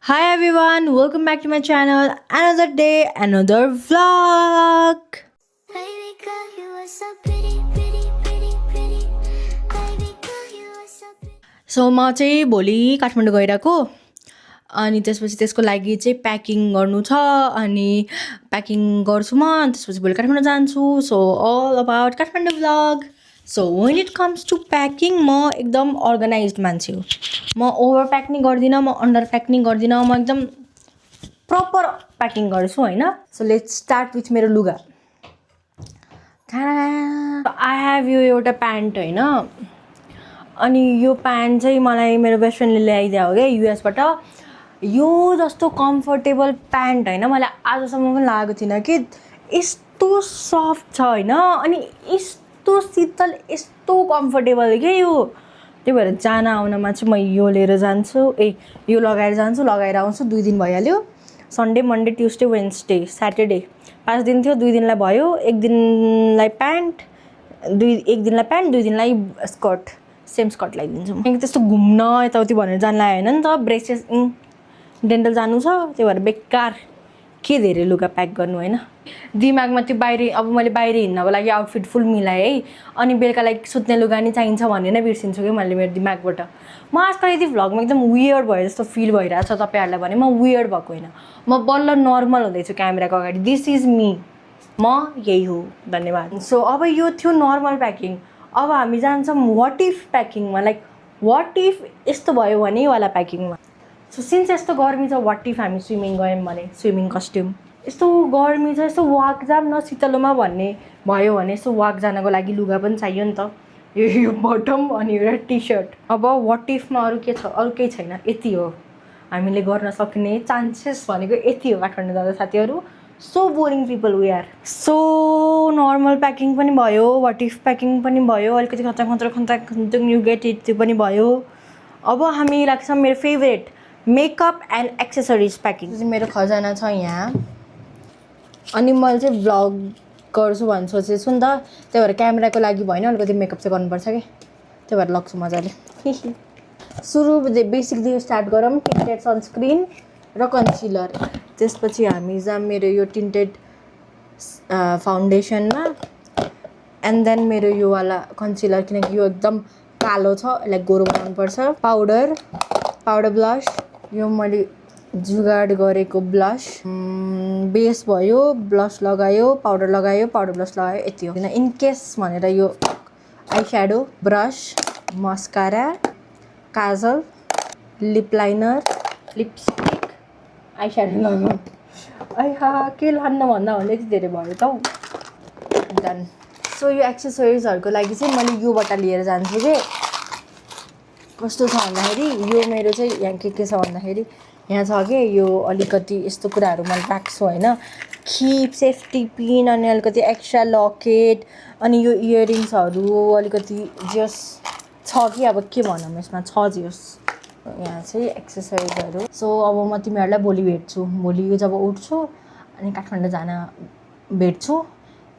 Hi everyone, welcome back to my channel. Another day, another vlog. Baby girl, you are so pretty, pretty, pretty, pretty. Baby girl, you are so pretty. So म चाहिँ भोलि काठमाडौँ गइरहेको अनि त्यसपछि त्यसको लागि चाहिँ प्याकिङ गर्नु छ अनि प्याकिङ गर्छु म अनि त्यसपछि भोलि काठमाडौँ जान्छु. So all about Kathmandu vlog. So when it comes to packing म एकदम अर्गनाइज्ड मान्छे हो. म ओभर प्याक नि गर्दिनँ, म अन्डर प्याक नि गर्दिनँ, म एकदम प्रपर प्याकिङ गर्छु होइन. सो लेट्स स्टार्ट विथ मेरो लुगा. आई हेभ यो एउटा प्यान्ट होइन अनि यो प्यान्ट चाहिँ मलाई मेरो बेस्ट फ्रेन्डले ल्याइदियो हो क्या युएसबाट. यो जस्तो कम्फर्टेबल प्यान्ट होइन मैले आजसम्म पनि लगाएको थिइनँ कि. यस्तो सफ्ट छ होइन अनि यस्तो शीतल यस्तो कम्फर्टेबल क्या यो. त्यही भएर जान आउनमा चाहिँ म यो लिएर जान्छु. यो लगाएर जान्छु, लगाएर आउँछु. 2 दिन भइहाल्यो. Sunday, Monday, Tuesday, Wednesday, Saturday 5 दिन थियो. 2 दिनलाई भयो. 1 दिनलाई प्यान्ट, 1 दिनलाई प्यान्ट, 2 दिनलाई स्कर्ट. सेम स्कर्ट लगाइदिन्छु. किनकि त्यस्तो घुम्न यताउति भनेर जान लाग्यो होइन नि त. ब्रेसेस डेन्टल जानु छ. त्यही भएर बेकार के धेरै लुगा प्याक गर्नु होइन. दिमागमा त्यो बाहिर अब मैले बाहिर हिँड्नको लागि आउटफिट फुल मिलाएँ है. अनि बेलुका लागि सुत्ने लुगा नि चाहिन्छ भन्ने नै बिर्सिन्छु कि मैले मेरो दिमागबाट. म आजकल यदि भ्लगमा एकदम वियर्ड भयो जस्तो फिल भइरहेको छ तपाईँहरूलाई भने म वियर्ड भएको होइन. म बल्ल नर्मल हुँदैछु क्यामेराको अगाडि. This is me. म यही हो. धन्यवाद. सो अब यो थियो नर्मल प्याकिङ. अब हामी जान्छौँ वाट इफ प्याकिङमा. लाइक वाट इफ यस्तो भयो भने वाला प्याकिङमा. सो सिन्स यस्तो गर्मी छ वाट इफ हामी स्विमिङ गयौँ भने स्विमिङ कस्ट्युम. यस्तो गर्मी छ यस्तो वाक जाम न शीतलोमा भन्ने भयो भने यस्तो वाक जानको लागि लुगा पनि चाहियो नि त. यो बटम अनि एउटा टी सर्ट. अब वाट इफमा अरू के छ? अरू केही छैन. यति हो हामीले गर्न सक्ने चान्सेस भनेको यति हो काठमाडौँ जाँदा साथीहरू. So boring people we are. So normal packing पनि भयो, वाट इफ प्याकिङ पनि भयो, अलिकति खतरा न्यु गेट इट त्यो पनि भयो. अब हामी लाग्छ मेरो favourite makeup and accessories packing. मेरो खजाना छ यहाँ अनि मैले चाहिँ भ्लग गर्छु भन्ने सोचेछु नि त. त्यही भएर क्यामेराको लागि भएन, अलिकति मेकअप चाहिँ गर्नुपर्छ कि. त्यही भएर लग्छु मजाले. सुरु बेसिकदेखि स्टार्ट गरौँ. टिन्टेड सनस्क्रिन र कन्सिलर. त्यसपछि हामी जाऊँ मेरो यो टिन्टेड फाउन्डेसनमा एन्ड देन मेरो यो वाला कन्सिलर किनकि यो एकदम कालो छ, यसलाई गोरो बनाउनुपर्छ. Powder bless. यो मैले जुगाड गरेको ब्लस. बेस भयो, ब्लस लगायो, पाउडर लगायो, पाउडर ब्लस लगायो, यति हो. इन केस भनेर यो I shadow, brush, mascara, Kajal, lip liner, lipstick, I shadow लगाउनु. के लान्न भन्दा भन्दै यति धेरै भयो त हौ. डन. सो यो एक्सेसरिजहरूको लागि चाहिँ मैले योबाट लिएर जान्छु कि. कस्तो छ भन्दाखेरि यो मेरो चाहिँ यहाँ के छ भन्दाखेरि यहाँ छ कि यो अलिकति यस्तो कुराहरू मैले राख्छु होइन. खिप, सेफ्टी पिन अनि अलिकति एक्स्ट्रा लकेट अनि यो इयरिङ्सहरू अलिकति जस छ कि. अब के भनौँ यसमा छ जस. यहाँ चाहिँ एक्सेसरिजहरू. सो अब म तिमीहरूलाई भोलि भेट्छु. भोलि जब उठ्छु अनि काठमाडौँ जान भेट्छु.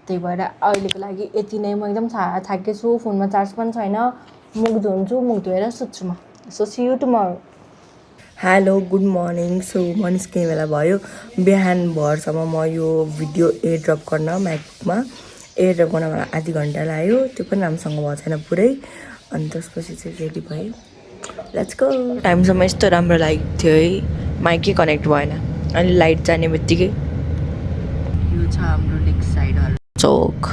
त्यही भएर अहिलेको लागि यति नै. म एकदम थाकेछु. फोनमा चार्ज पनि छैन. मुख धुन्छु, मुख धोएर सुत्छु म. So see you tomorrow. Hello, good morning. So म निस्किने बेला भयो. बिहान भरसम्म म यो भिडियो एयर ड्रप गर्न म्याकबुकमा एयर ड्रप गर्न मलाई आधी घन्टा लाग्यो. त्यो पनि राम्रोसँग भएको छैन पुरै. अनि त्यसपछि चाहिँ रेडी भएँ. Let's go. टाइमसम्म यस्तो राम्रो लागेको थियो है. माइकै कनेक्ट भएन. अनि लाइट जाने बित्तिकै यो छ हाम्रो लेक साइड चोक.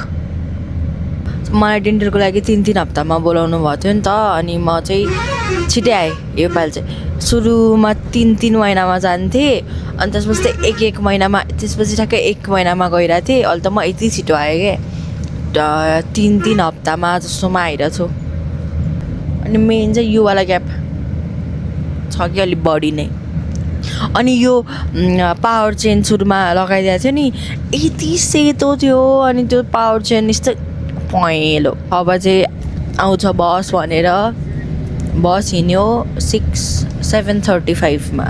मलाई डेन्टलको लागि 3 हप्तामा बोलाउनु भएको थियो नि त. अनि म चाहिँ छिटै आएँ योपालि चाहिँ. सुरुमा 3 महिनामा जान्थेँ अनि त्यसपछि चाहिँ 1 महिनामा, त्यसपछि ठ्याक्कै 1 महिनामा गइरहेको थिएँ. अहिले त म यति छिटो आएँ क्या. 3 हप्तामा जस्तोमा आइरहेको छु. अनि मेन चाहिँ योवाला ग्याप छ कि अलिक बढी नै. अनि यो पावर चेन सुरुमा लगाइदिएको थियो नि यति सेतो थियो. अनि त्यो पावर चेन यस्तो पहेँलो. अब चाहिँ आउँछ बस भनेर बस हिँड्यो 7:35मा.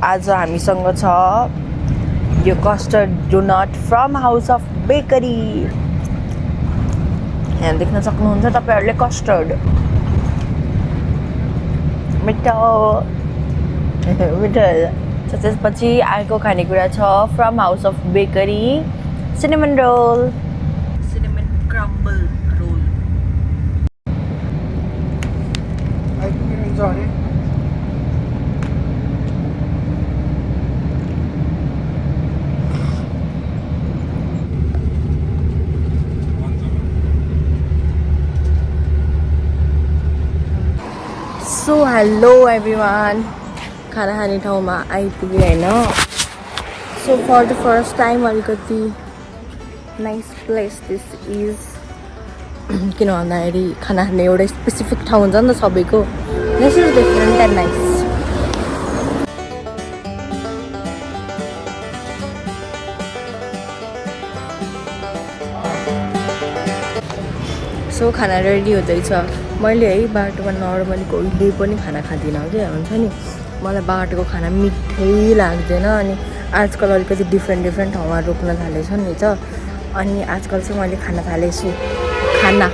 आज हामीसँग छ यो custard donut from house of bakery. यहाँ देख्न सक्नुहुन्छ तपाईँहरूले कस्टर्ड. मिठो मिठो त्यसपछि अर्को खानेकुरा छ from house of bakery cinnamon roll cinnamon crumble roll so hello everyone खाना खाने ठाउँमा आइपुग्यो होइन so for the first time अलिकति नाइस प्लेस दिस इज किन भन्दाखेरि खाना खाने एउटा स्पेसिफिक ठाउँ हुन्छ नि त सबैको this is different and nice so खाना रेडी हुँदैछ मैले है बाटोमा नर्मली कहिले पनि खाना खाँदिनँ क्या हुन्छ नि मलाई बाटोको खाना मिठै लाग्दैन अनि आजकल अलिकति डिफ्रेन्ट ठाउँमा रोक्न थालेछ नि त अनि आजकल चाहिँ मैले खाना थालेछु खाना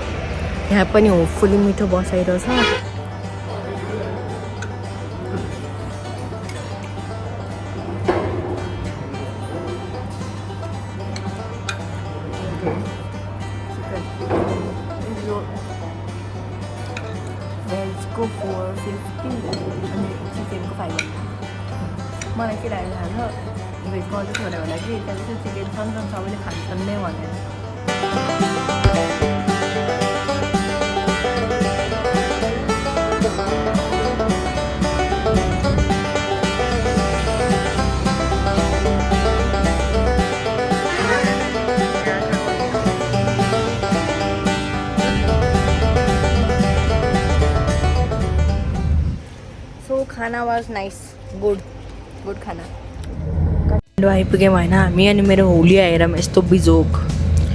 यहाँ पनि होपफुली मिठो बसाइरहेछ भेजको 450 अनि चिकनको 500 मलाई के लाग्यो थाहा छ भेजको अझै छोरा होला कि त्यहाँदेखि चिकन छन् सबैले खान्छन् नै भनेर खाना वाज नाइस गुड खाना आइपुग्यौँ होइन हामी अनि मेरो हुलिया हेरौँ यस्तो बिजोक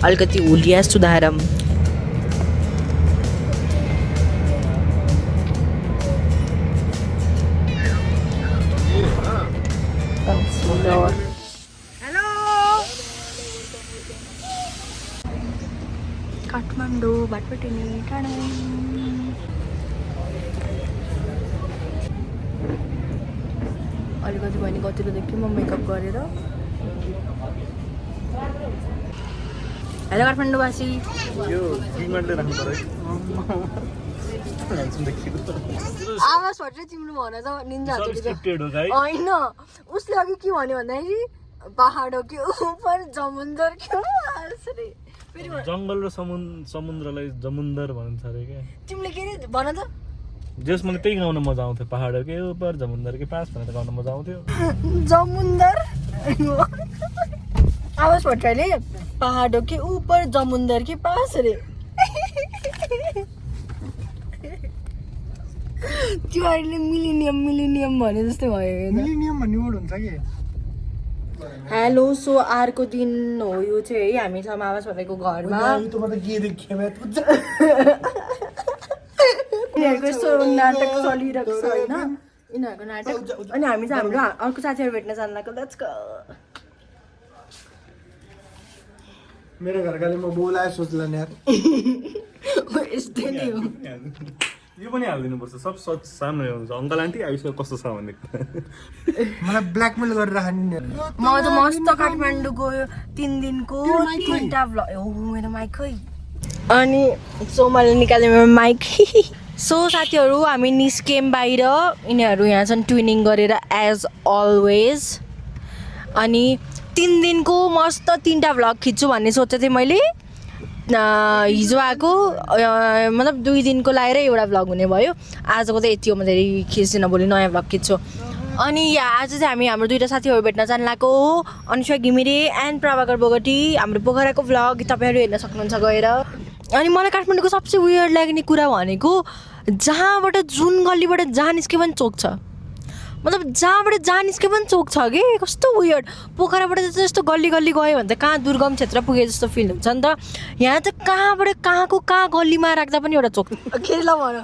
अलिकति हुलिया सुधारौँ हेलो काठमाडौँ भाटपाटिनी टाढा अलिकति भने कतिको देख्यो म मेकअप गरेर हेलो काठमाडौँवासी आवाज फट्रै तिम्रो भन त निन्जा होइन उसले अघि के भन्यो भन्दाखेरि पहाडो के ऊपर जमुन्दर के जङ्गल र समुद्रलाई जमुन्दर भन्छ अरे क्या तिमीले के अरे भन त जस मलाई त्यही गाउन मजा आउँथ्यो पहाडो के ऊपर जमुन्दर के पास भनेर गाउन मजा आउँथ्यो जमुन्दर आवाज फटाइले पहाडो के ऊपर जमुन्दर के पास रे त्यो अहिले मिलिनियम भने जस्तै भयो मिलिनियम भन्ने वर्ड हुन्छ कि हेलो सो अर्को दिन हो यो चाहिँ है हामी समावेश भएको घरमा यिनीहरूको यस्तो नाटक चलिरहेको छ होइन यिनीहरूको नाटक अनि हामी चाहिँ हाम्रो अर्को साथीहरू भेट्न जान्नको लेट्स गो मेरो घरकाले म बोलाए सोच्ला नि यार यस्तै नै हो यो पनि हालिदिनुपर्छ सब सच सामने हुन्छ अङ्कल आन्टी आइसक्यो कस्तो छ भन्ने मलाई ब्ल्याकमेल गरेर राख्ने नि म त मस्त काठमाडौँ गयो 3 दिनको 3टा भ्लग हो मेरो माइक खै अनि सो मैले निकालेँ मेरो माइक सो साथीहरू हामी निस्क्यौँ बाहिर यिनीहरू यहाँ छन् ट्युनिङ गरेर एज अलवेज अनि 3 दिनको मस्त 3टा भ्लग खिच्छु भन्ने सोचेको थिएँ मैले हिजो आएको मतलब 2 दिनको लाएर एउटा भ्लग हुने भयो आजको चाहिँ यति हो म धेरै खिच्दिनँ भोलि नयाँ भ्लग खिच्छु अनि आज चाहिँ हामी हाम्रो 2टा साथीहरू भेट्न जान लागेको हो अनुष्का घिमिरे एन्ड प्रभाकर बोगटी हाम्रो पोखराको भ्लग तपाईँहरू हेर्न सक्नुहुन्छ गएर अनि मलाई काठमाडौँको सबसे वियर्ड लाग्ने कुरा भनेको जहाँबाट जुन गल्लीबाट जहाँ निस्के पनि चोक छ मतलब जहाँबाट जहाँ निस्के पनि चोक छ कि कस्तो वियर्ड पोखराबाट चाहिँ यस्तो गल्ली गल्ली गयो भने त कहाँ दुर्गम क्षेत्र पुगे जस्तो फिल हुन्छ नि त यहाँ त कहाँबाट कहाँको कहाँ गल्लीमा राख्दा पनि एउटा चोक के ल भन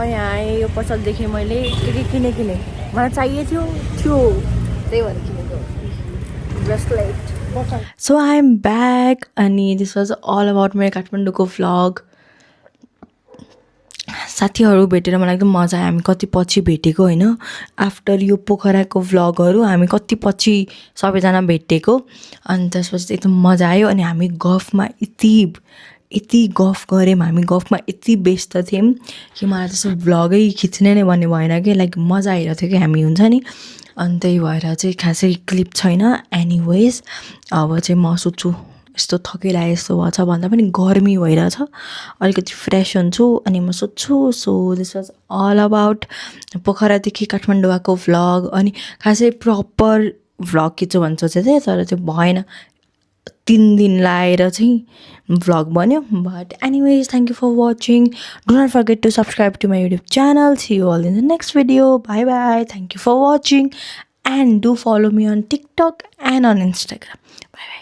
यहाँ आएँ यो पसल देखेँ मैले के किने मलाई चाहिएको थियो त्यही भएर किनेको bracelet so I am back अनि दिस वाज अल अबाउट मेरो काठमाडौँको भ्लग साथीहरू भेटेर मलाई एकदम मजा आयो हामी कति पछि भेटेको होइन आफ्टर यो पोखराको भ्लगहरू हामी कति पछि सबैजना भेटेको अनि त्यसपछि एकदम मजा आयो अनि हामी गफमा यति गफ गऱ्यौँ हामी गफमा यति व्यस्त थियौँ कि मलाई त्यसो भ्लगै खिच्ने नै भन्ने भएन कि लाइक मजा आइरहेको थियो कि हामी हुन्छ नि अनि त्यही भएर चाहिँ खासै क्लिप छैन एनिवेज अब चाहिँ म सोध्छु यस्तो थकिरहेको यस्तो भएछ भन्दा पनि गर्मी भइरहेछ अलिकति फ्रेस हुन्छु अनि म सोध्छु so this was all about पोखरादेखि काठमाडौँ आएको भ्लग अनि खासै प्रपर भ्लग खिच्छु भन्ने सोचेको थिएँ तर त्यो भएन 3 दिन लाएर चाहिँ भ्लग बन्यो but anyways thank you for watching do not forget to subscribe to my YouTube channel see you all in the next video bye bye thank you for watching and do follow me on TikTok and on Instagram bye by